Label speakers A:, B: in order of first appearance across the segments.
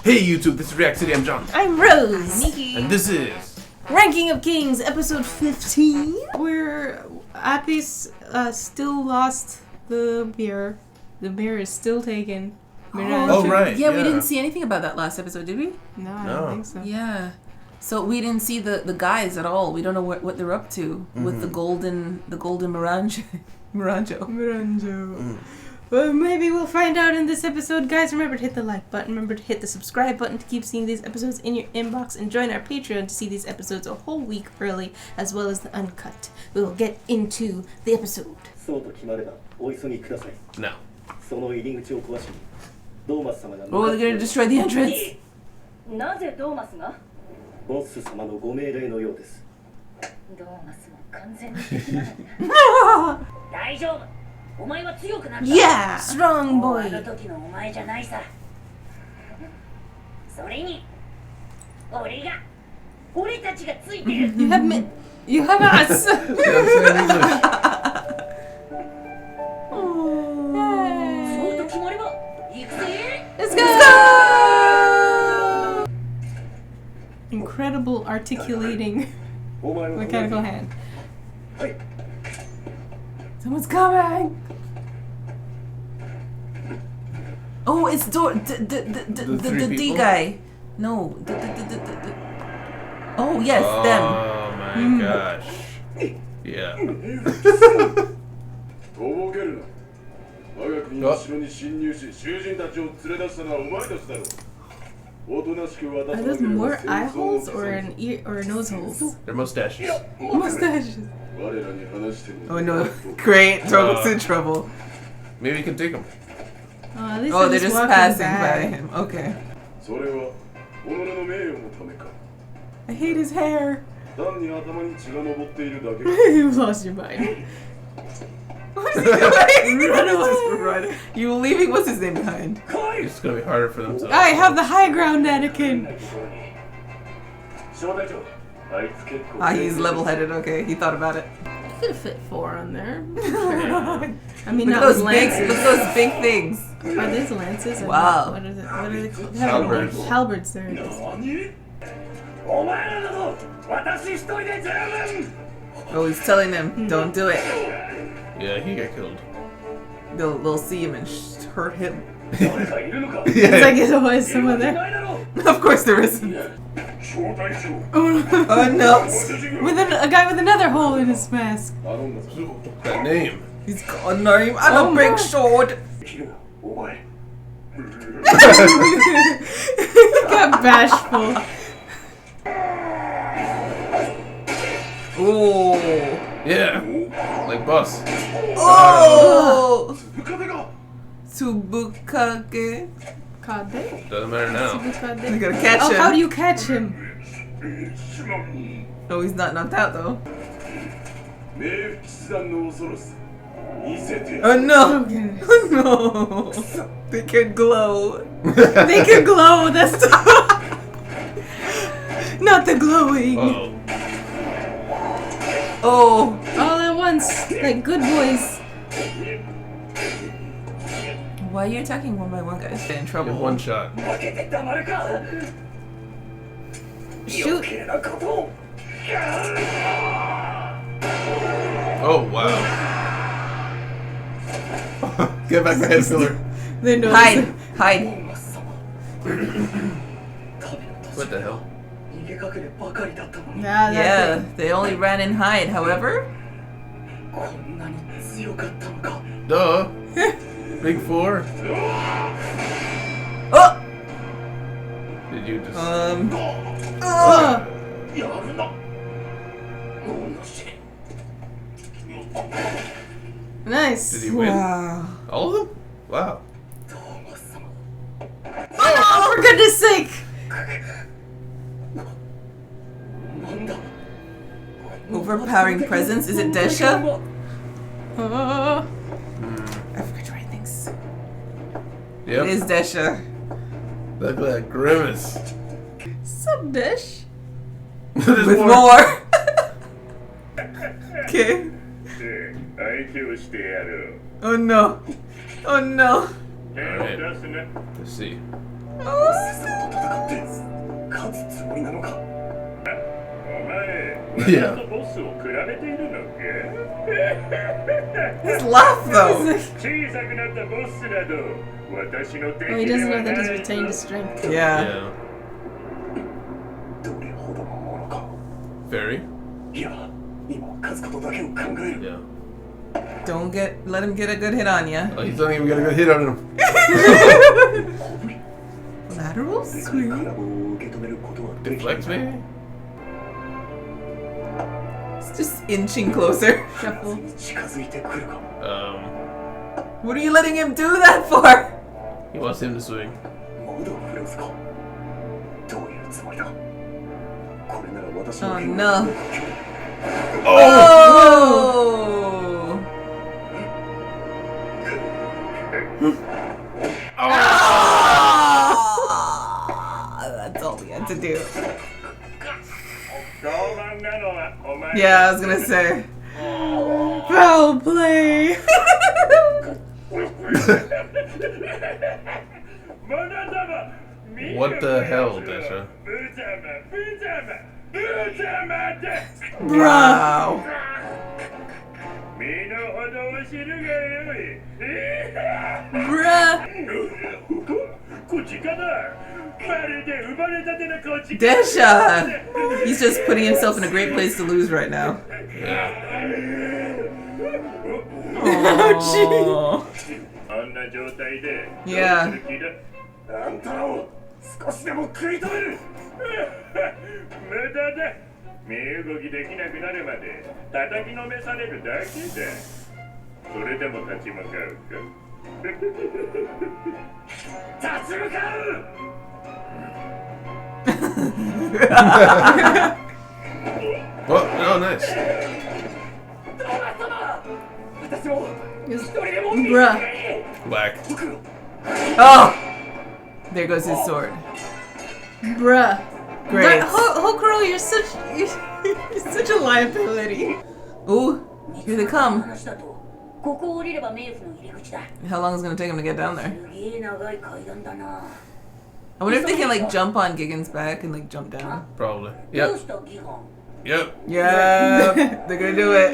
A: Hey YouTube, this is React City, I'm John.
B: I'm Rose.
C: Nikki.
A: And this is...
B: Ranking of Kings, episode 15. Where Apis still lost the beer. The beer is still taken.
A: Oh, right.
C: Yeah, we didn't see anything about that last episode, did we?
B: No, I don't think so.
C: Yeah. So we didn't see the guys at all. We don't know what they're up to with the golden Miranjo.
B: Well, maybe we'll find out in this episode. Guys, remember to hit the like button. Remember to hit the subscribe button to keep seeing these episodes in your inbox. And join our Patreon to see these episodes a whole week early, as well as the uncut. We will get into the episode.
A: No.
C: Oh, they're gonna destroy the entrance.
B: Yeah! Strong boy! You have us! Let's go! Incredible articulating mechanical hand.
C: Someone's coming! Oh, it's the D guy. No, oh yes, them.
A: Oh my gosh. Yeah.
B: Are those more eye holes or an ear or nose holes?
A: They're mustaches.
B: Mustaches.
C: Oh no, great, Togo's in trouble.
A: Maybe you can take them.
B: Oh,
C: they're just passing by him. Okay. I hate his hair.
B: You lost your mind.
C: What is he doing? You leaving what's his name behind?
A: It's gonna be harder for them to...
B: I have the high ground, Anakin.
C: He's level-headed. Okay, he thought about it.
B: Could have fit 4 on there. I mean,
C: Look
B: not
C: at those
B: lances.
C: big, look at those big things.
B: Are these lances? Or
C: Wow.
B: What are they called?
A: Halberds.
B: Halberds, there it is.
C: Oh, he's telling them, don't do it.
A: Yeah, he got killed.
C: They'll see him and hurt him.
B: It's like it was someone there.
C: Of course there isn't. Oh no.
B: With a guy with another hole in his mask.
A: That name.
C: He's got a name and a big sword.
B: Got bashful.
C: Oh.
A: Yeah. Like boss.
C: Oh. Tsubukage.
B: Kade?
A: Doesn't matter now.
C: We gotta catch him.
B: How do you catch him?
C: Oh, he's not knocked out though. Oh no!
B: Okay.
C: Oh no! They can glow.
B: They can glow. That's not the glowing.
A: Uh-oh.
C: Oh!
B: All at once, like good boys.
C: Why are you attacking one by one, guys? Get in trouble.
A: Get one shot.
B: Shoot.
A: Oh, wow. Get back my head filler.
B: They know.
C: Hide! Hide!
A: What the hell?
C: Yeah, they only ran and hide. However,
A: Duh. Big 4.
C: oh!
A: Did you just...
B: Nice.
A: Did he win?
C: Wow.
A: All of them? Wow.
B: Oh, for goodness sake!
C: Overpowering presence. Is it Desha?
B: Oh.
C: I forgot to write things.
A: Yep.
C: It is Desha.
A: Look at that grimace.
B: Some dish.
C: With more. Okay. Oh no. Oh no.
A: Alright. Let's see. Yeah.
C: His laugh though.
B: Oh, he doesn't know that he's retained his strength.
C: Yeah.
A: Yeah. Very. Yeah.
C: Don't let him get a good hit on you.
A: Oh, he's not even gonna get a hit on him.
C: Lateral sweep.
A: Deflects maybe?
C: It's just inching closer.
B: Shuffle.
C: What are you letting him do that for?
A: He wants him to swing.
C: Oh no.
A: Oh!
C: Oh! That's all we had to do. Yeah, I was gonna say.
B: Foul play!
A: What the hell, Desha?
C: Wow. Bruh. Desha! He's just putting himself in a great place to lose right now. Oh, yeah.
D: あんたらを少しでも食い止める無駄だ身動きできなくなるまで叩きのめされるだけだそれでも立ち向かうか立ち向かう
A: Oh, oh, nice.
B: Bruh.
A: Whack.
C: Oh! There goes his sword.
B: Bruh.
C: Great.
B: Hokuro, you're such a liability.
C: Ooh, here they come.
E: 話だとここを降りれば冥府の入り口だ
C: How long is it gonna take him to get down there?
E: すげえ長い階段だな
C: I wonder if they can like jump on Gigan's back and like jump down.
A: Probably.
E: どう
A: Yep.
E: したギガン
A: Yep.
C: Yeah, they're gonna do it.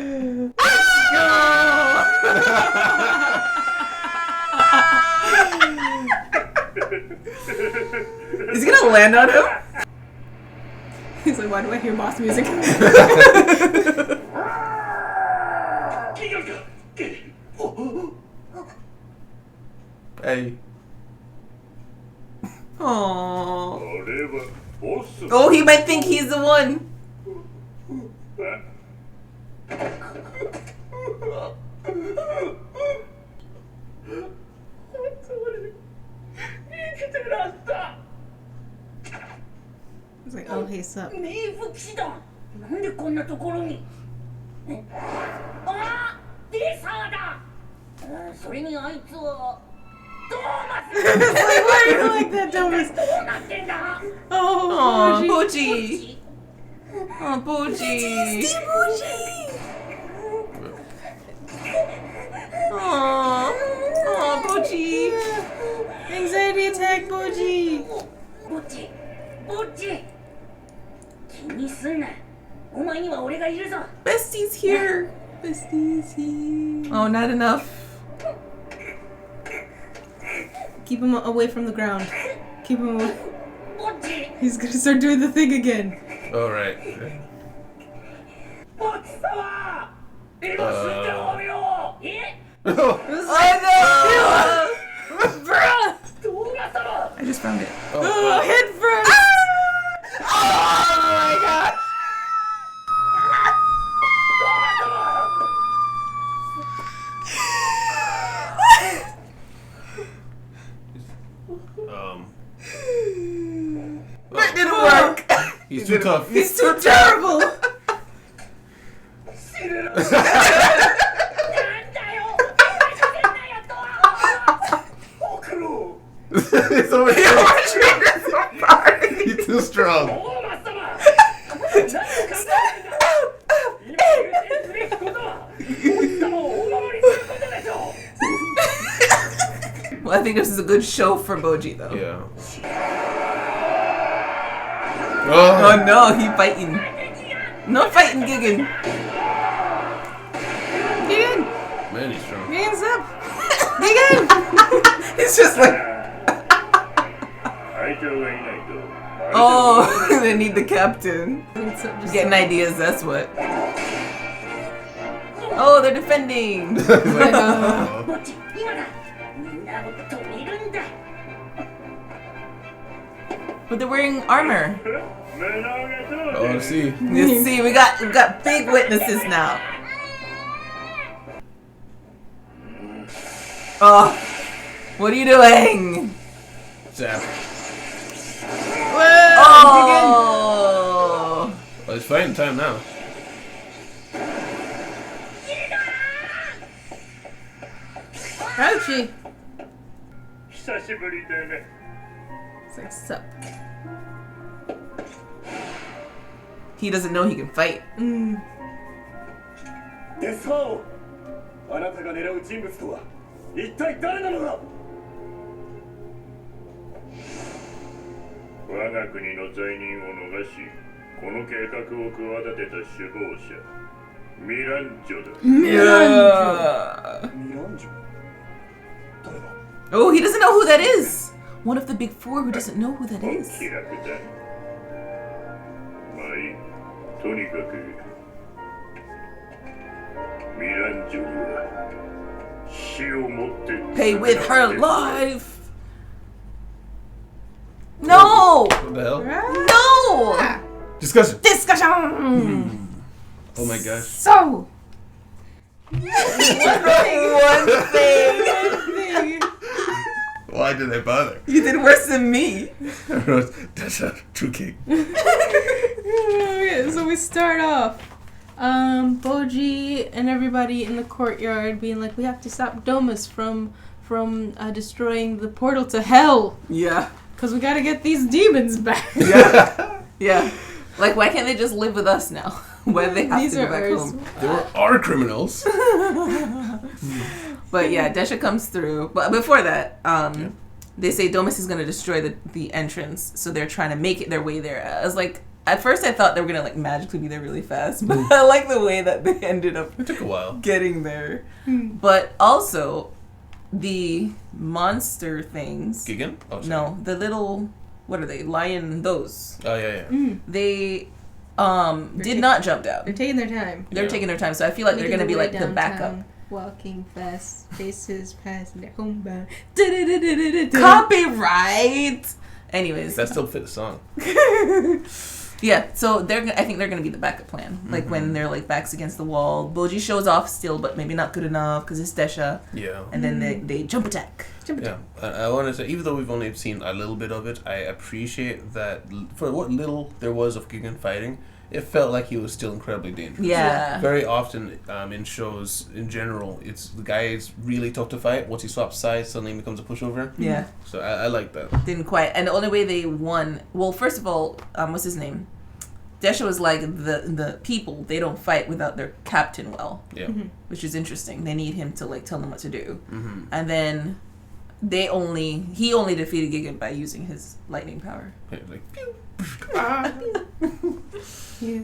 C: Is he gonna land on him?
B: He's like, why do I hear boss music?
A: Hey.
C: Aww.
D: あれはボス
C: Oh, he might think he's the one.
E: らった
B: He's like, oh, hey, sup.
E: 冥府騎士団なんでこんなところにあーデサーだそれにあいつはドーマス
B: Why are you like that, Domus?
E: どうなってんだ
B: Oh,
C: Aw,
B: Bojji.
C: Bojji. Oh, Bojji. Aw. Aw, Bojji.
B: Anxiety attack, Bojji.
E: ボッチボッチ気にすんなお前には俺がいるぞ
C: Bestie's here.
B: Bestie's here.
C: Oh, not enough.
B: Keep him away from the ground. Keep him away.
E: ボッチ
B: He's gonna start doing the thing again.
A: Alright.
E: ボッチ様今死んでおるよえ
C: Oh no!
B: Bruh!
E: 動画様
C: I just found it.
B: Oh, head first!
C: Oh my god! That didn't work.
A: He's too tough.
B: He's too terrible!
E: なんだよ変なやつは
D: ほくろ
A: He's over here. He's too strong.
E: ドーマス様何を考えてんだ今優先すべきことはボッチ様をお守りすることでしょ
C: Well, I think this is a good show for Bojji, though.
A: Yeah.
C: Oh no, he fighting. No fighting, Gigan.
B: Gigan!
A: Man, he's strong.
B: Gigan's up! Gigan!
C: It's just like,
D: 会長がいないと
C: oh, they need the captain.
B: It's up, just
C: Getting ideas, that's what. Oh, they're defending.
B: なんか
E: ボッジ今だみんなを止めるんだ
C: But they're wearing armor.
D: 胸がどう
A: Oh, let's see.
C: You see, we got big witnesses now. Oh, what are you doing?
A: Zap.
C: Oh,
A: Well, it's fighting time now.
B: Ouchie!
D: 久しぶりだね
B: It's like, sup.
C: he doesn't know he can fight.
D: デスハオあなたが狙う人物とは一体誰なのだ我が国の罪人を逃しこの計画を企てた首謀者ミランジョだ
C: Yeah.
D: ミランジョ誰だ
C: Oh, he doesn't know who that is. One of the big four who doesn't know who that
D: 気
C: is.
D: 楽だまあいいとにかくミランジョには死をもって
C: Pay with her life. No,
A: What the hell?
C: no.
A: Discussion.
B: Discussion!
A: Oh my gosh.
B: So!
C: One thing.
A: Why did they bother?
C: You did worse than me.
A: Desha, true king.
B: Okay, so we start off. Bojji and everybody in the courtyard being like, we have to stop Domus from destroying the portal to hell.
C: Yeah.
B: Because we gotta get these demons back.
C: Yeah. Yeah. Like, why can't they just live with us now? Why do they have
B: These
C: to go
B: are
C: back
B: ours.
C: home?
A: They were our criminals.
C: But yeah, Desha comes through. But before that, they say Domus is going to destroy the entrance. So they're trying to make it their way there. I was like, at first I thought they were going to like magically be there really fast. But I like the way that they ended up
A: It took a while.
C: getting there. But also, the monster things.
A: Gigan? Oh, sorry.
C: No, the little, what are they? Lion, those.
A: Oh, yeah, yeah.
C: They did not jump
B: They're
C: down.
B: taking their time.
C: They're
A: Yeah.
C: taking their time. So I feel like they're
B: Making
C: going to be
B: their
C: like
B: way
C: the backup.
B: downtown, Walking fast, faces passing their homebound.
C: Copyright. Anyways,
A: That still fit the song.
C: yeah. So I think they're gonna be the backup plan. Like when they're like backs against the wall. Bojji shows off still, but maybe not good enough because it's Desha.
A: Yeah.
C: And then they jump attack.
A: Yeah, I want to say, even though we've only seen a little bit of it, I appreciate that for what little there was of Gigan fighting, it felt like he was still incredibly dangerous.
C: Yeah.
A: Very often in shows in general, it's the guy is really tough to fight. Once he swaps sides, suddenly he becomes a pushover.
C: Yeah.
A: So I like that.
C: Didn't quite. And the only way they won. Well, first of all, what's his name? Desha was like the people. They don't fight without their captain well.
A: Yeah.
C: Which is interesting. They need him to like tell them what to do.
A: Mm-hmm.
C: And then he only defeated Gigan by using his lightning power.
A: Yeah, like, pew.
B: Yeah.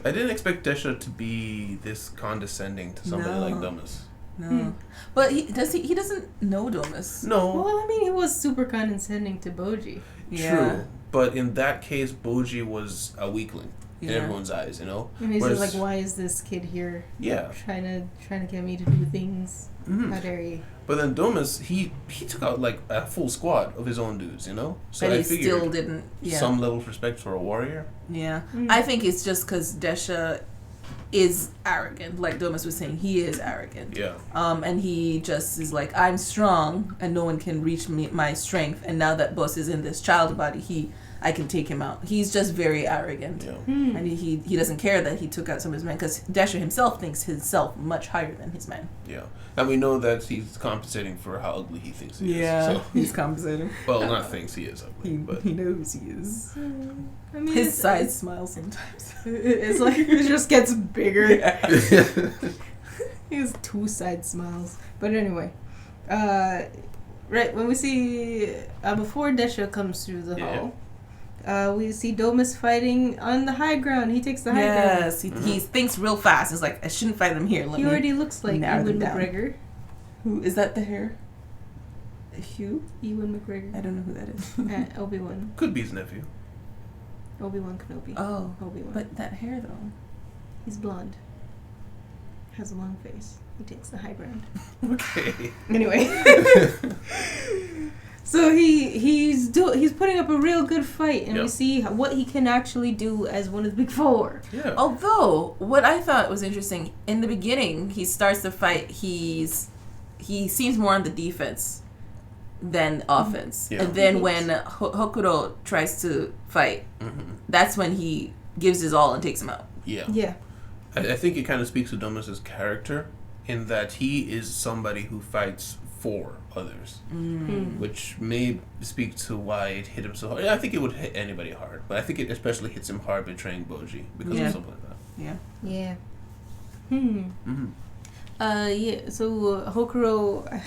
A: I didn't expect Desha to be this condescending to somebody
C: No.
A: like Domus.
C: No. But he doesn't know Domus.
A: No,
B: Well, I mean, he was super condescending to Bojji.
C: Yeah.
A: true. But in that case, Bojji was a weakling in
C: Yeah.
A: everyone's eyes, you know?
B: And he's
A: Whereas-
B: just like, why is this kid here
A: Yeah.
B: trying to get me to do things?
A: Mhm.
B: How dare you?
A: But then Domus, he took out like a full squad of his own dudes, you know? So
C: But
A: I
C: he
A: figured
C: still didn't. Yeah.
A: some level of respect for a warrior.
C: Yeah.
B: Mm.
C: I think it's just because Desha is arrogant. Like Domus was saying, he is arrogant.
A: Yeah.
C: And he just is like, I'm strong and no one can reach my strength. And now that Boss is in this child body, I can take him out. He's just very arrogant.
A: Yeah.
C: And he doesn't care that he took out some of his men because Desha himself thinks himself much higher than his men.
A: Yeah. And we know that he's compensating for how ugly he thinks he is. So,
C: he's compensating.
A: well, not thinks he is ugly, but
C: He knows he is.
B: I mean,
C: His side smile sometimes.
B: It's like it just gets bigger.
C: Yeah.
B: He has two side smiles. But anyway, right, when we see, before Desha comes through the hall, we see Domus fighting on the high ground. He takes the high ground.
C: Yes, he thinks real fast. He's like, I shouldn't fight them here. Let
B: He
C: me
B: already looks like
C: narrow
B: Ewan
C: them down.
B: McGregor.
C: Who is that? The hair? Hugh?
B: Ewan McGregor.
C: I don't know who that is.
B: Obi-Wan.
A: Could be his nephew.
B: Obi-Wan Kenobi.
C: Oh,
B: Obi-Wan.
C: but that hair though.
B: He's blonde. Has a long face. He takes the high ground.
A: Okay.
B: Anyway. So he's putting up a real good fight, and we see what he can actually do as one of the big four.
A: Yeah.
C: Although, what I thought was interesting, in the beginning, he starts the fight, he seems more on the defense than offense.
A: Yeah.
C: And then when Hokuro tries to fight, that's when he gives his all and takes him out.
A: Yeah.
B: Yeah.
A: I think it kind of speaks to Domus's character in that he is somebody who fights for others, which may speak to why it hit him so hard. I think it would hit anybody hard, but I think it especially hits him hard betraying Bojji because of something like that.
C: Yeah.
B: Yeah. So Hokuro...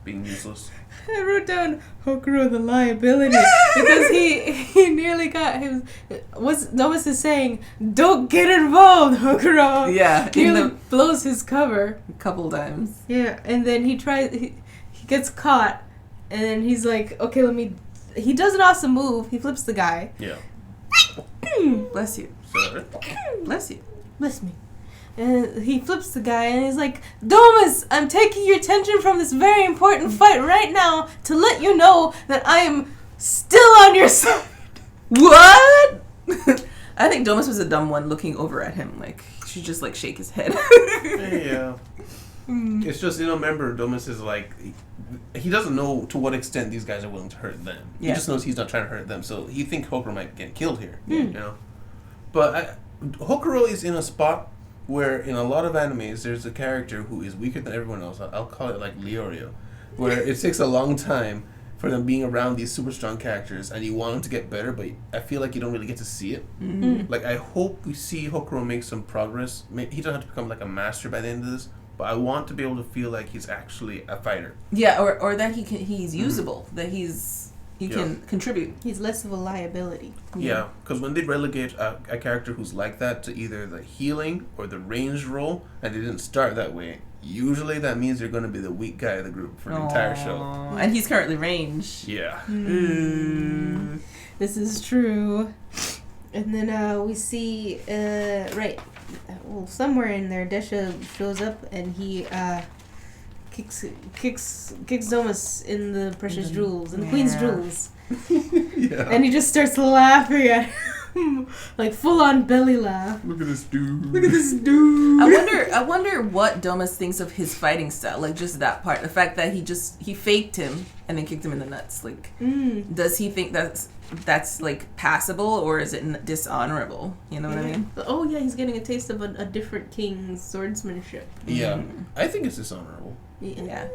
A: Being useless.
B: I wrote down Hokuro the liability because he nearly got his. Domus is saying, "Don't get involved, Hokuro."
C: Yeah,
B: Nearly blows his cover
C: a couple times.
B: Yeah, and then he gets caught, and then he's like, "Okay, let me." He does an awesome move. He flips the guy.
A: Yeah.
C: Bless you.
A: Sorry.
C: Bless you.
B: Bless me. And he flips the guy and he's like, Domus, I'm taking your attention from this very important fight right now to let you know that I am still on your side.
C: What? I think Domus was a dumb one looking over at him. Like, he should just, like, shake his head.
A: Yeah. It's just, remember, Domus is like, he doesn't know to what extent these guys are willing to hurt them. He just knows he's not trying to hurt them, so he thinks Hokuro might get killed here, you know? But Hokuro is in a spot where in a lot of animes there's a character who is weaker than everyone else. I'll call it like Leorio, where it takes a long time for them being around these super strong characters and you want them to get better, but I feel like you don't really get to see it. Like, I hope we see Hokuro make some progress. He doesn't have to become like a master by the end of this, but I want to be able to feel like he's actually a fighter.
C: Yeah, or that he's usable, that he can contribute.
B: He's less of a liability.
A: Yeah, because when they relegate a character who's like that to either the healing or the ranged role, and they didn't start that way, usually that means they're going to be the weak guy of the group for the entire show.
C: And he's currently ranged.
A: Yeah.
B: This is true. And then we see, somewhere in there, Desha shows up and he kicks Domus in the precious jewels, in the Queen's jewels. And he just starts laughing at him, like full on belly laugh.
A: Look at this dude.
B: Look at this dude.
C: I wonder what Domus thinks of his fighting style, like just that part, the fact that he faked him and then kicked him in the nuts. Like, does he think that's like passable, or is it dishonorable? You know what I mean?
B: Oh yeah, he's getting a taste of a different king's swordsmanship.
A: Yeah, I think it's dishonorable.
B: Yeah.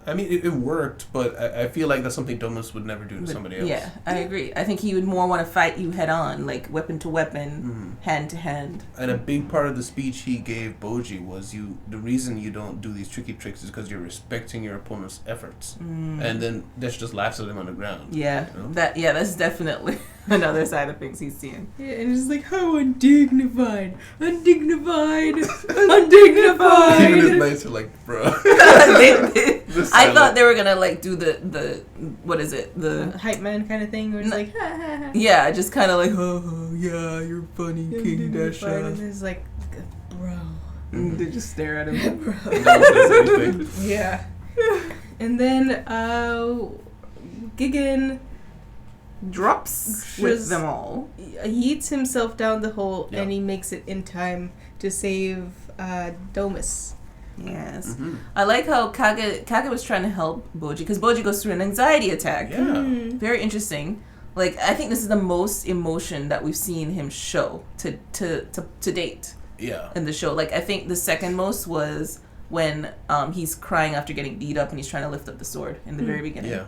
A: I mean, it worked, but I feel like that's something Domus would never do to somebody else.
C: Yeah, I agree. I think he would more want to fight you head on, like weapon to weapon, hand to hand.
A: And a big part of the speech he gave Bojji was the reason you don't do these tricky tricks is because you're respecting your opponent's efforts. And then Desha just laughs at him on the ground.
C: Yeah,
A: you know?
C: that's definitely another side of things he's seeing.
B: Yeah, and it's like, how undignified. Undignified.
A: Even his mates are like, bro.
C: I thought they were gonna like do the what is it, the
B: hype man kind of thing where it's like, ha ha ha.
C: Yeah, just kind of like, oh yeah, you're funny, King Desha.
B: And it's like, bro.
C: They just stare at him.
B: Bro.
A: Anything.
B: Yeah. And then Gigan
C: drops with them all.
B: He eats himself down the hole and he makes it in time to save Domus.
C: Yes. I like how Kage was trying to help Bojji, because Bojji goes through an anxiety attack.
A: Yeah.
C: Very interesting. Like, I think this is the most emotion that we've seen him show to date.
A: Yeah.
C: In the show. Like, I think the second most was when he's crying after getting beat up and he's trying to lift up the sword in the very beginning.
A: Yeah.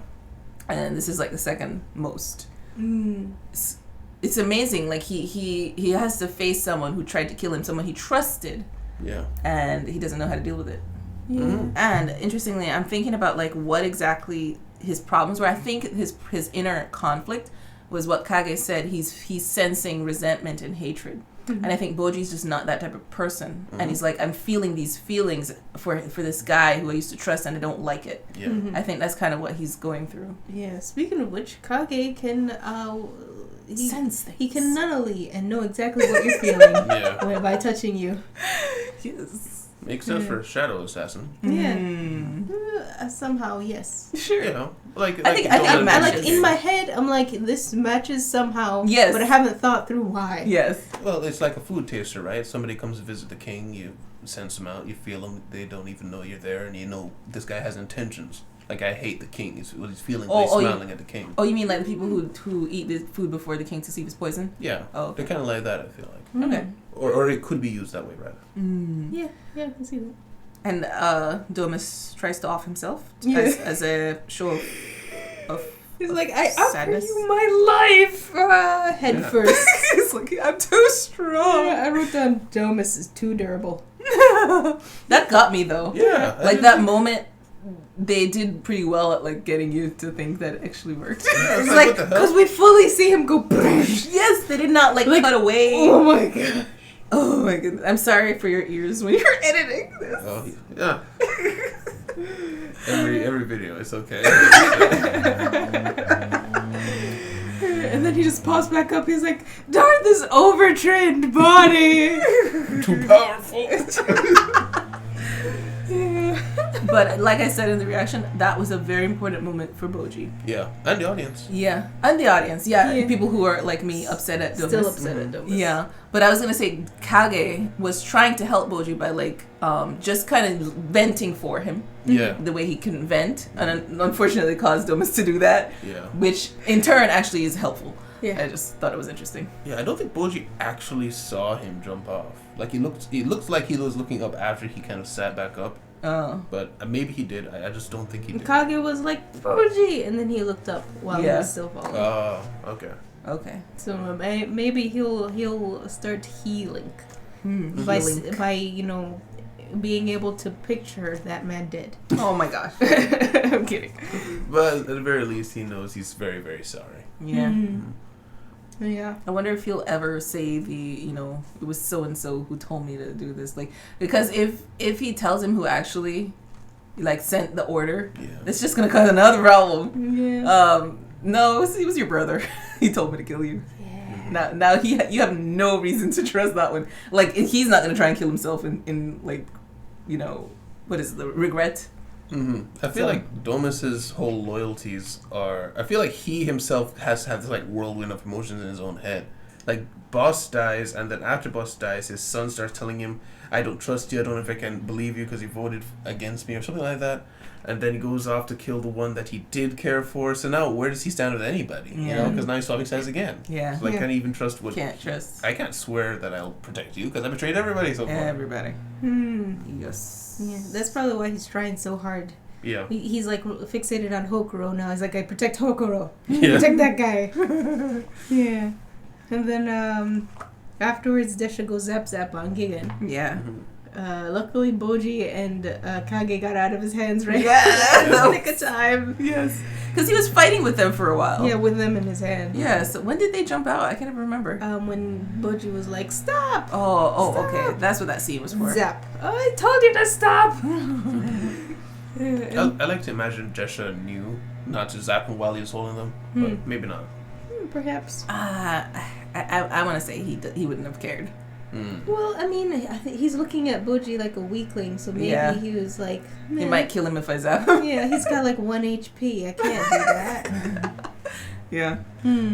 C: And this is like the second most. It's amazing. Like, he has to face someone who tried to kill him, someone he trusted.
A: Yeah.
C: And he doesn't know how to deal with it. And interestingly, I'm thinking about like what exactly his problems were. I think his inner conflict was what Kage said. He's sensing resentment and hatred. And I think Bojji's just not that type of person. And he's like, I'm feeling these feelings for this guy who I used to trust, and I don't like it.
A: Yeah.
C: I think that's kind of what he's going through.
B: Yeah. Speaking of which, Kage can
C: Sense things.
B: He can nullly and know exactly what you're feeling by touching you.
C: Yes.
A: Makes sense for a shadow assassin.
B: Yeah. Somehow, yes.
C: Sure.
A: You know, I think
C: it matches.
B: in my head, I'm like, this matches somehow.
C: Yes.
B: But I haven't thought through why.
C: Yes.
A: Well, it's like a food taster, right? Somebody comes to visit the king, you sense them out, you feel them, they don't even know you're there, and you know this guy has intentions. Like, I hate the king. He's feeling he's smiling at the king.
C: Oh, you mean like the people who eat the food before the king to see if it's poison?
A: Yeah.
C: Oh, okay.
A: They're kind of like that, I feel like.
C: Okay.
A: Or it could be used that way, rather.
B: Yeah, I can see that.
C: And Domus tries to off himself as a show of
B: He's like, I offer
C: sadness.
B: you my life! Head first.
C: He's like, I'm too strong.
B: Yeah, I wrote down Domus is too durable.
C: That got me, though.
A: Yeah.
C: Like, that moment, they did pretty well at, like, getting you to think that it actually worked.
A: Yeah,
B: It's
A: what
B: like,
A: the hell?
B: because we fully see him go,
C: Yes, they did not, like cut away.
B: oh my god.
C: Oh my goodness. I'm sorry for your ears when you're editing this.
A: Oh, yeah. Every video, it's okay.
B: And then he just pops back up. He's like, darn this overtrained body.
A: Too powerful.
C: But like I said in the reaction, that was a very important moment for Bojji.
A: Yeah, and the audience.
C: Yeah, and the audience. Yeah,
B: Yeah.
C: People who are like me upset at Domus.
B: Still upset at Domus.
C: Yeah, but I was gonna say Kage was trying to help Bojji by like just kind of venting for him.
A: Yeah.
C: The way he can vent, and unfortunately caused Domus to do that.
A: Yeah.
C: Which in turn actually is helpful.
B: Yeah.
C: I just thought it was interesting.
A: Yeah, I don't think Bojji actually saw him jump off. Like, it looked like he was looking up after he kind of sat back up.
C: Oh.
A: But maybe he did. I just don't think he did.
B: Kage was like, Bojji! And then he looked up while he was still falling.
A: Oh, okay.
C: Okay.
B: So maybe he'll start healing. By being able to picture that man dead.
C: Oh my gosh.
B: I'm kidding.
A: But at the very least, he knows he's very, very sorry.
C: Yeah.
B: Yeah.
C: I wonder if he'll ever say it was so and so who told me to do this. Like, because if he tells him who actually like sent the order, it's just gonna cause another problem.
B: Yeah.
C: No, it was your brother. He told me to kill you.
B: Yeah.
C: Now you have no reason to trust that one. Like, he's not gonna try and kill himself in like, what is it, the regret.
A: I feel like Domus's whole loyalties are... I feel like he himself has to have this, like, whirlwind of emotions in his own head. Like, Boss dies, and then after Boss dies, his son starts telling him, I don't trust you, I don't know if I can believe you because you voted against me, or something like that. And then he goes off to kill the one that he did care for. So now, where does he stand with anybody? You know, because now he's swapping sides again.
C: Yeah.
A: So, like, can't even trust what...
C: Can't trust.
A: I can't swear that I'll protect you, because I betrayed everybody so far.
C: Everybody. Yes.
B: Yeah, that's probably why he's trying so hard.
A: Yeah.
B: He's like fixated on Hokuro now. He's like, I protect Hokuro.
A: Yeah.
B: Protect that guy. Yeah. And then afterwards, Desha goes zap on Gigan.
C: Yeah.
B: Luckily, Bojji and Kage got out of his hands right
C: Yeah.
B: in the nick of time.
C: Yes. Because he was fighting with them for a while.
B: Yeah, with them in his hand.
C: Yeah, so when did they jump out? I can't even remember.
B: When Bojji was like, stop!
C: Oh,
B: Stop.
C: okay. That's what that scene was for.
B: Zap. Oh, I told you to stop!
A: I like to imagine Desha knew not to zap him while he was holding them, but maybe not.
B: Perhaps.
C: I want to say he wouldn't have cared.
B: Well, I mean, I think he's looking at Bojji like a weakling, so maybe he was like,
C: He might kill him if I zap him.
B: Yeah, he's got like 1 HP. I can't do that.
C: Yeah.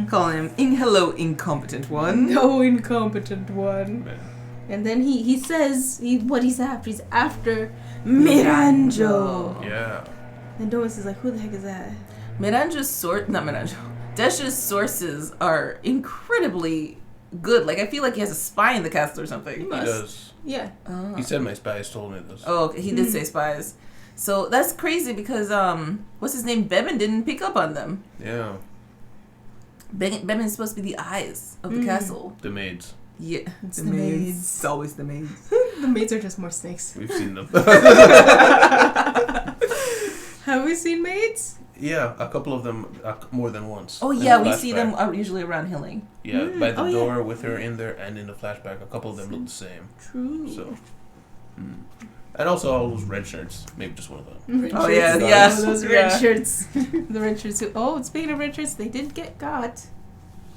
C: Calling him, hello, incompetent one.
B: No incompetent one.
A: Man.
B: And then he says what he's after. He's after Miranjo.
A: Yeah.
B: And Domus is like, who the heck is that?
C: Desha's sources are incredibly good. Like, I feel like he has a spy in the castle or something.
A: He does.
B: Yeah.
C: Oh.
A: He said my spies told me this.
C: Oh, okay. He did say spies. So that's crazy because what's his name? Bebin didn't pick up on them.
A: Yeah.
C: Bebin's supposed to be the eyes of the castle.
A: The maids.
C: Yeah,
B: It's the maids.
C: It's always the maids.
B: The maids are just more snakes.
A: We've seen them.
B: Have we seen maids?
A: Yeah, a couple of them more than once.
C: Oh
A: In
C: yeah,
A: the
C: we see
A: flashback.
C: them usually around healing.
A: Yeah, by the
B: Oh,
A: door with her in there, and in the flashback, a couple of them look the same.
B: True.
A: So, and also all those red shirts. Maybe just one of them.
B: Red
C: Oh,
B: shirts.
C: yeah,
A: Nice.
C: yes.
B: Oh, those
C: Yeah.
B: red shirts. The red shirts who, speaking of red shirts, they did get got.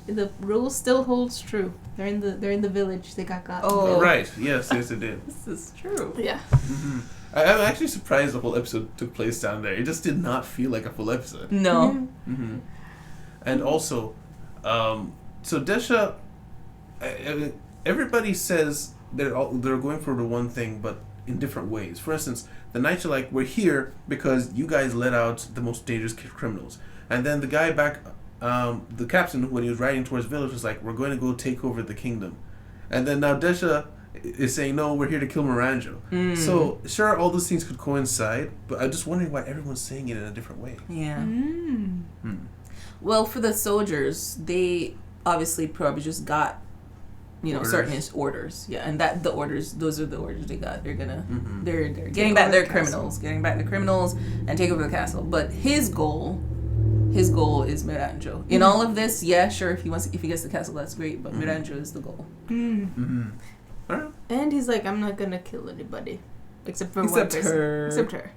B: The rule still holds true. They're in the village. They got got.
C: Oh.
A: Right. Yes, it did.
C: This is true.
B: Yeah.
A: Mm-hmm. I'm actually surprised the whole episode took place down there. It just did not feel like a full episode.
C: No.
A: Mm-hmm. And also, so Desha, everybody says they're going for the one thing, but in different ways. For instance, the Knights are like, we're here because you guys let out the most dangerous criminals. And then the guy back, the captain, when he was riding towards the village, was like, we're going to go take over the kingdom. And then now Desha is saying, no, we're here to kill Miranjo. So, sure, all those things could coincide, but I'm just wondering why everyone's saying it in a different way.
C: Yeah. Well, for the soldiers, they obviously probably just got,
A: Orders.
C: certain orders. Yeah, and those are the orders they got. They're gonna, they're getting
B: Take
C: back
B: over
C: their
B: the
C: criminals, and take over the castle. But his goal is Miranjo. In all of this, yeah, sure, if he gets the castle, that's great. But Miranjo is the goal.
A: Alright.
B: And he's like, I'm not gonna kill anybody. Except for one person.
C: her.
B: Except her.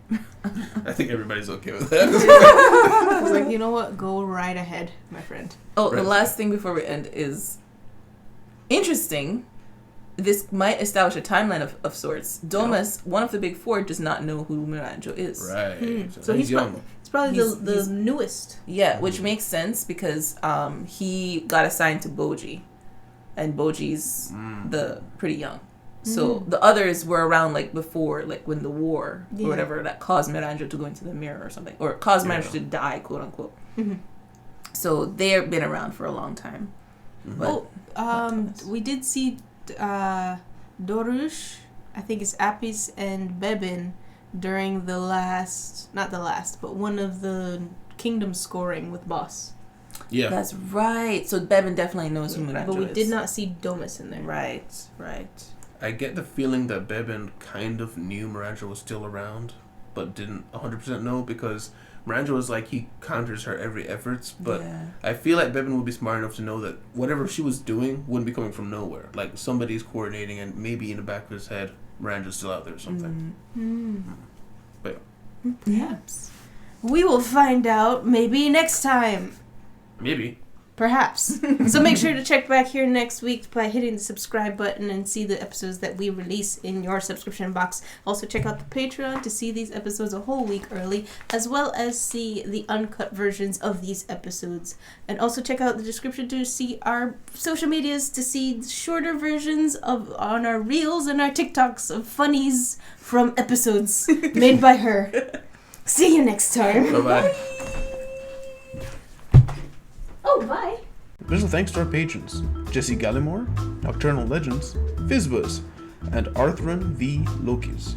A: I think everybody's okay with that.
B: I was like, you know what? Go right ahead, my friend.
C: Oh, the
A: Right.
C: last thing before we end is interesting. This might establish a timeline of sorts. Domus, one of the big four, does not know who Miranjo is.
A: Right.
B: So he's
A: young.
B: It's probably
C: He's-
B: the
C: he's-
B: newest.
C: Yeah, which makes sense because he got assigned to Bojji, and Bojji's the pretty young. So the others were around like before, like when the war or whatever that caused Miranjo to go into the mirror or something, or caused Miranjo to die, quote unquote. So they've been around for a long time. But
B: We did see Dorush, I think it's Apis and Bebin during but one of the kingdom scoring with Boss.
A: Yeah.
C: that's right. So Bevin definitely knows who Miranjo
B: But we
C: is.
B: did not see Domus in there.
C: Right.
A: I get the feeling that Bebin kind of knew Miranjo was still around, but didn't 100% know, because Miranjo was like, he counters her every efforts, but
C: Yeah.
A: I feel like Bebin would be smart enough to know that whatever she was doing wouldn't be coming from nowhere. Like, somebody's coordinating, and maybe in the back of his head, Miranjo's still out there or something. But
B: Perhaps. We will find out maybe next time.
A: maybe.
B: Perhaps. So make sure to check back here next week by hitting the subscribe button and see the episodes that we release in your subscription box. Also check out the Patreon to see these episodes a whole week early, as well as see the uncut versions of these episodes. And also check out the description to see our social medias, to see shorter versions on our reels and our TikToks of funnies from episodes made by her. See you next time.
A: Bye-bye.
B: Oh, bye.
A: Special thanks to our patrons, Jesse Gallimore, Nocturnal Legends, Fizzbuzz, and Arthurun V. Lokis.